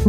Hi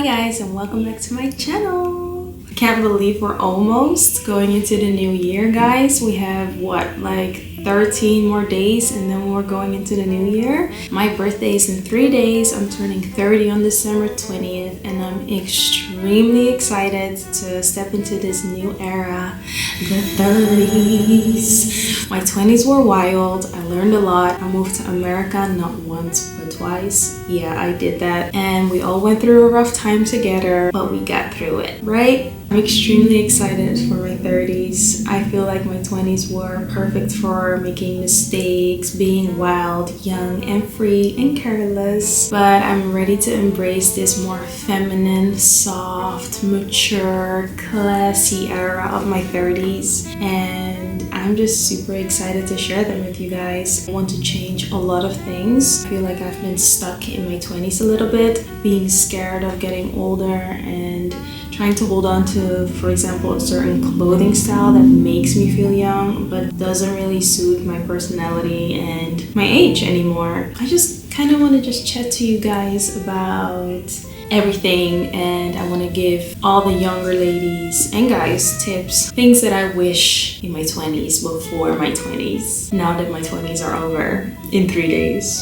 guys, and welcome back to my channel. I can't believe we're almost going into the new year, guys. We have what, like 13 more days and then we're going into the new year. My birthday is in 3 days. I'm turning 30 on December 20th and I'm extremely excited to step into this new era, the 30s. My 20s were wild. I learned a lot. I moved to America not once but twice. Yeah, I did that, and we all went through a rough time together, but we got through it, right? I'm extremely excited for my 30s. I feel like my 20s were perfect for making mistakes, being wild, young, and free, and careless. But I'm ready to embrace this more feminine, soft, mature, classy era of my 30s. And I'm just super excited to share them with you guys. I want to change a lot of things. I feel like I've been stuck in my 20s a little bit, being scared of getting older and trying to hold on to, for example, a certain clothing style that makes me feel young but doesn't really suit my personality and my age anymore. I just kind of want to just chat to you guys about everything, and I want to give all the younger ladies and guys tips, things that I wish in my 20s before my 20s, now that my 20s are over in 3 days.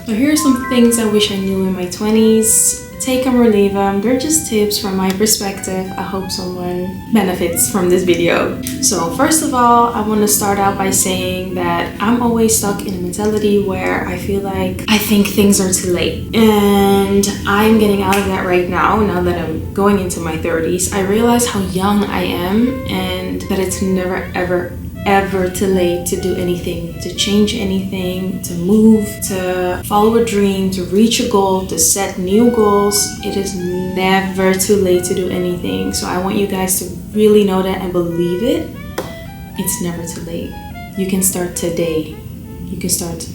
So here are some things I wish I knew in my 20s. Take them or leave them. They're just tips from my perspective. I hope someone benefits from this video. So first of all, I want to start out by saying that I'm always stuck in a mentality where I feel like I think things are too late. And I'm getting out of that right now that I'm going into my 30s. I realize how young I am and that it's never ever too late to do anything, to change anything, to move, to follow a dream, to reach a goal, to set new goals. It is never too late to do anything. So I want you guys to really know that and believe it. It's never too late. You can start today. You can start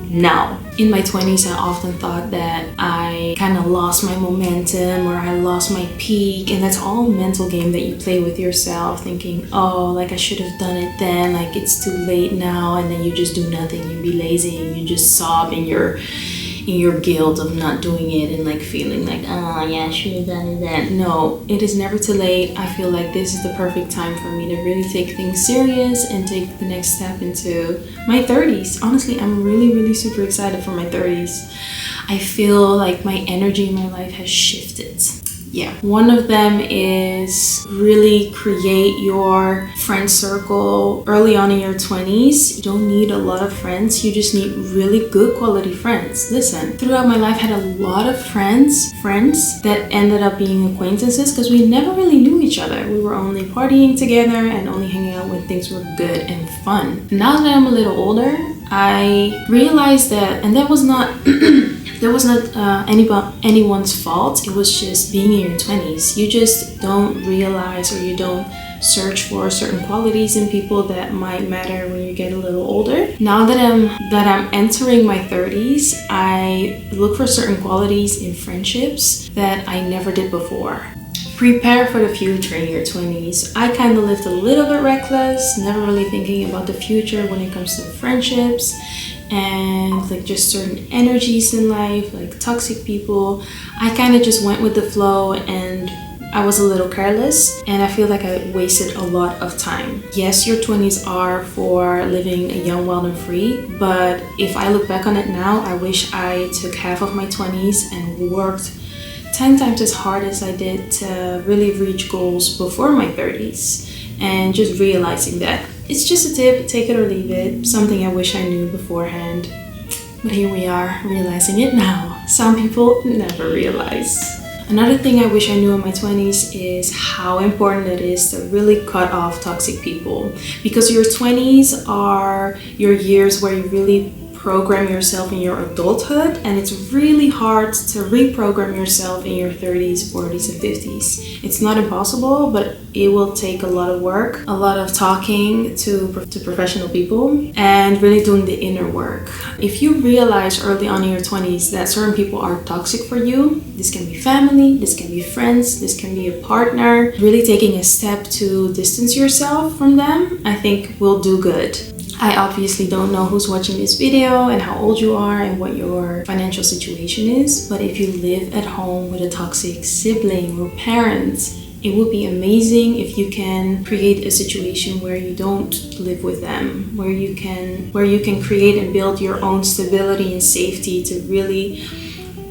now. In my 20s, I often thought that I kind of lost my momentum or I lost my peak, and that's all a mental game that you play with yourself, thinking, oh, like I should have done it then, like it's too late now, and then you just do nothing. You be lazy and you just sob in your guilt of not doing it and like feeling like, oh yeah, I should have done it then. No, it is never too late. I feel like this is the perfect time for me to really take things serious and take the next step into my 30s. Honestly, I'm really super excited for my 30s. I feel like my energy in my life has shifted. Yeah, one of them is really create your friend circle early on in your 20s. You don't need a lot of friends. You just need really good quality friends. Listen, throughout my life, I had a lot of friends that ended up being acquaintances because we never really knew each other. We were only partying together and only hanging out when things were good and fun. Now that I'm a little older, I realized that, and that was not anyone's fault. It was just being in your 20s. You just don't realize, or you don't search for certain qualities in people that might matter when you get a little older. Now that I'm entering my 30s, I look for certain qualities in friendships that I never did before. Prepare for the future in your 20s. I kind of lived a little bit reckless, never really thinking about the future when it comes to friendships and like just certain energies in life, like toxic people. I kind of just went with the flow and I was a little careless, and I feel like I wasted a lot of time. Yes, your 20s are for living a young, wild, and free, but if I look back on it now, I wish I took half of my 20s and worked 10 times as hard as I did to really reach goals before my 30s, and just realizing that it's just a tip, take it or leave it, something I wish I knew beforehand. But here we are, realizing it now. Some people never realize. Another thing I wish I knew in my 20s is how important it is to really cut off toxic people, because your 20s are your years where you really program yourself in your adulthood, and it's really hard to reprogram yourself in your 30s, 40s, and 50s. It's not impossible, but it will take a lot of work, a lot of talking to professional people, and really doing the inner work. If you realize early on in your 20s that certain people are toxic for you, this can be family, this can be friends, this can be a partner, really taking a step to distance yourself from them, I think will do good. I obviously don't know who's watching this video and how old you are and what your financial situation is, but if you live at home with a toxic sibling or parents, it would be amazing if you can create a situation where you don't live with them, where you can create and build your own stability and safety to really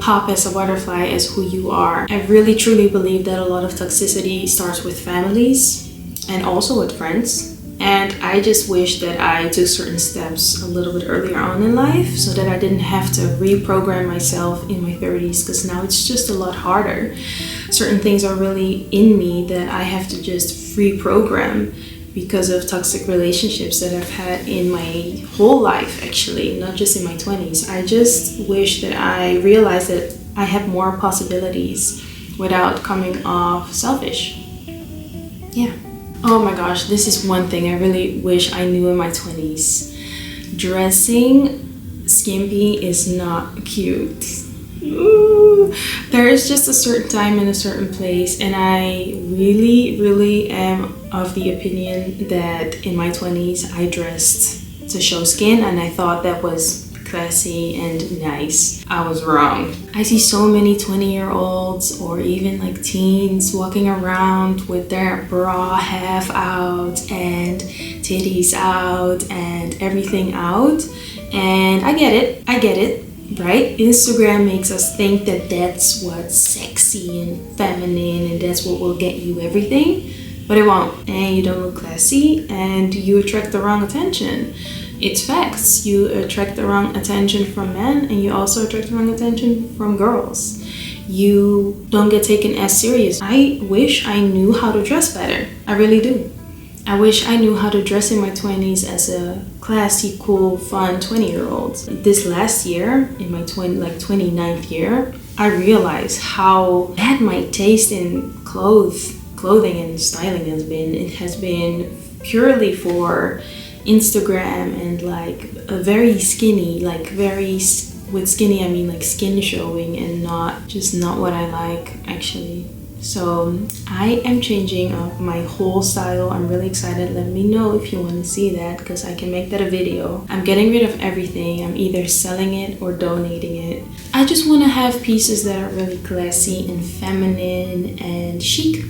pop as a butterfly as who you are. I really truly believe that a lot of toxicity starts with families and also with friends. And I just wish that I took certain steps a little bit earlier on in life so that I didn't have to reprogram myself in my 30s, because now it's just a lot harder. Certain things are really in me that I have to just reprogram because of toxic relationships that I've had in my whole life, actually, not just in my 20s. I just wish that I realized that I have more possibilities without coming off selfish. Yeah. Oh my gosh, this is one thing I really wish I knew in my 20s. Dressing skimpy is not cute. Ooh. There is just a certain time and a certain place, and I really am of the opinion that in my 20s I dressed to show skin, and I thought that was classy and nice. I was wrong. I see so many 20-year-olds or even like teens walking around with their bra half out and titties out and everything out, and I get it, right? Instagram makes us think that that's what's sexy and feminine and that's what will get you everything, but it won't, and you don't look classy and you attract the wrong attention. It's facts. You attract the wrong attention from men, and you also attract the wrong attention from girls. You don't get taken as serious. I wish I knew how to dress better. I really do. I wish I knew how to dress in my 20s as a classy, cool, fun 20-year-old. This last year, in my 29th year, I realized how bad my taste in clothing and styling has been. It has been purely for Instagram and like a very skinny, with skinny I mean like skin showing, and not what I like actually. So I am changing up my whole style. I'm really excited. Let me know if you want to see that, because I can make that a video. I'm getting rid of everything. I'm either selling it or donating it. I just want to have pieces that are really classy and feminine and chic,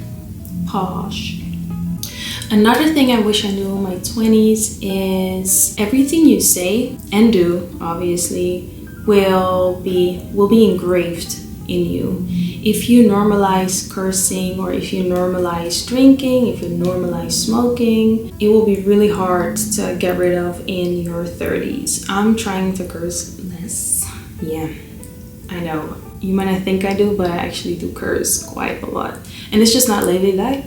posh. Another thing I wish I knew in my 20s is everything you say and do, obviously, will be engraved in you. If you normalize cursing, or if you normalize drinking, if you normalize smoking, it will be really hard to get rid of in your 30s. I'm trying to curse less. Yeah, I know. You might not think I do, but I actually do curse quite a lot. And it's just not ladylike.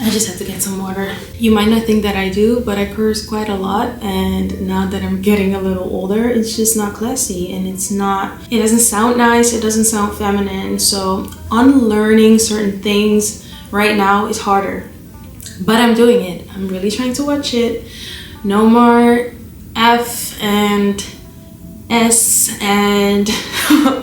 I just have to get some water. You might not think that I do, but I curse quite a lot, and now that I'm getting a little older, it's just not classy, and it doesn't sound nice, it doesn't sound feminine. So unlearning certain things right now is harder, but I'm doing it. I'm really trying to watch it. No more F and S and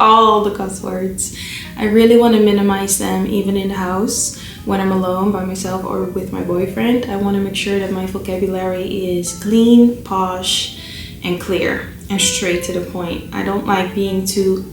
all the cuss words. I really want to minimize them, even in the house. When I'm alone by myself or with my boyfriend, I want to make sure that my vocabulary is clean, posh, and clear, and straight to the point. I don't like being too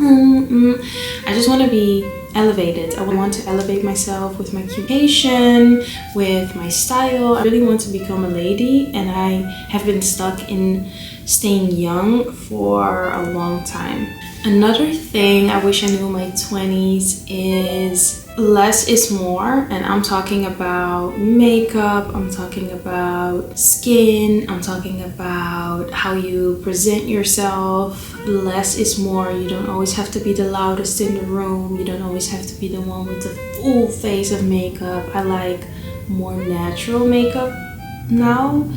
I just want to be elevated. I want to elevate myself with my communication, with my style. I really want to become a lady, and I have been stuck in staying young for a long time. Another thing I wish I knew in my 20s is less is more, and I'm talking about makeup, I'm talking about skin, I'm talking about how you present yourself. Less is more. You don't always have to be the loudest in the room. You don't always have to be the one with the full face of makeup. I like more natural makeup now.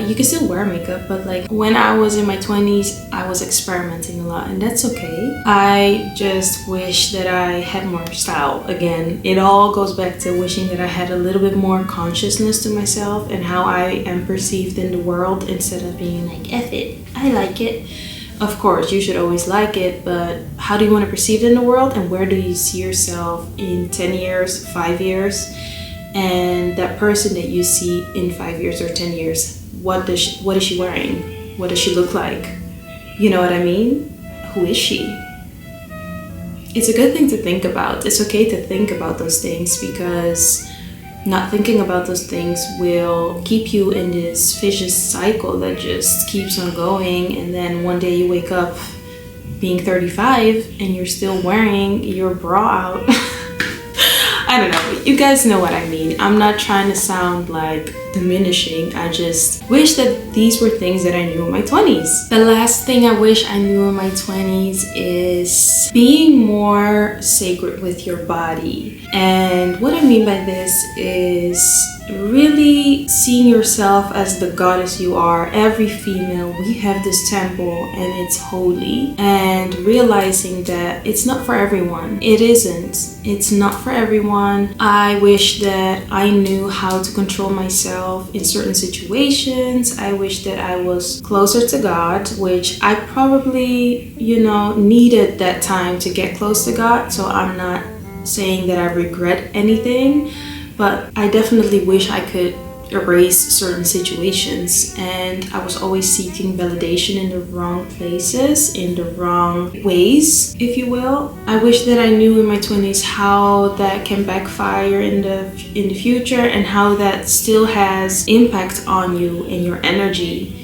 You can still wear makeup, but like when I was in my 20s, I was experimenting a lot, and that's okay. I just wish that I had more style again. It all goes back to wishing that I had a little bit more consciousness to myself and how I am perceived in the world, instead of being like, F it, I like it. Of course, you should always like it, but how do you want to perceive it in the world, and where do you see yourself in 10 years, 5 years? And that person that you see in 5 years or 10 years, what is she wearing? What does she look like? You know what I mean? Who is she? It's a good thing to think about. It's okay to think about those things, because not thinking about those things will keep you in this vicious cycle that just keeps on going, and then one day you wake up being 35 and you're still wearing your bra out. I don't know, but you guys know what I mean. I'm not trying to sound like diminishing. I just wish that these were things that I knew in my 20s. The last thing I wish I knew in my 20s is being more sacred with your body. And what I mean by this is really seeing yourself as the goddess you are. Every female, we have this temple and it's holy, and realizing that it's not for everyone. It isn't. It's not for everyone. I wish that I knew how to control myself in certain situations. I wish that I was closer to God, which I probably, needed that time to get close to God. So I'm not saying that I regret anything, but I definitely wish I could erase certain situations, and I was always seeking validation in the wrong places, in the wrong ways, if you will. I wish that I knew in my 20s how that can backfire in the future, and how that still has impact on you and your energy.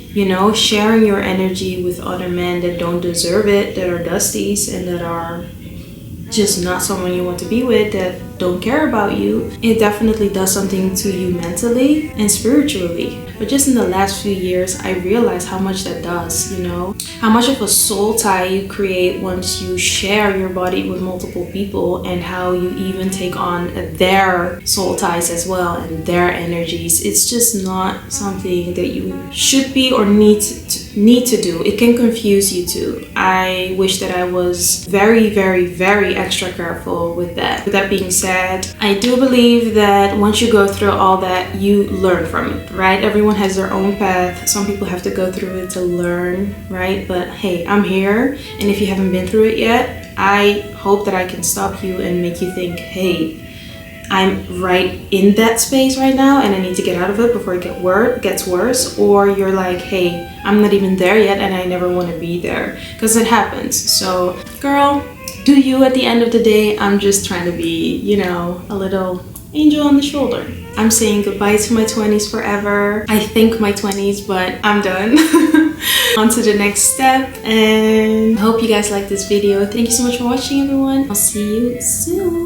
Sharing your energy with other men that don't deserve it, that are dusties and that are just not someone you want to be with, that don't care about you. It definitely does something to you mentally and spiritually. But just in the last few years, I realized how much that does, how much of a soul tie you create once you share your body with multiple people, and how you even take on their soul ties as well and their energies. It's just not something that you should be or need to do. It can confuse you too. I wish that I was very, very, very extra careful with that. With that being said, I do believe that once you go through all that, you learn from it, right? Everyone has their own path. Some people have to go through it to learn, right? But hey, I'm here, and if you haven't been through it yet, I hope that I can stop you and make you think, hey, I'm right in that space right now and I need to get out of it before it gets worse. Or you're like, hey, I'm not even there yet and I never want to be there, because it happens. So girl, do you at the end of the day. I'm just trying to be, a little angel on the shoulder. I'm saying goodbye to my 20s forever. I think my 20s, but I'm done. On to the next step, and I hope you guys like this video. Thank you so much for watching, everyone. I'll see you soon.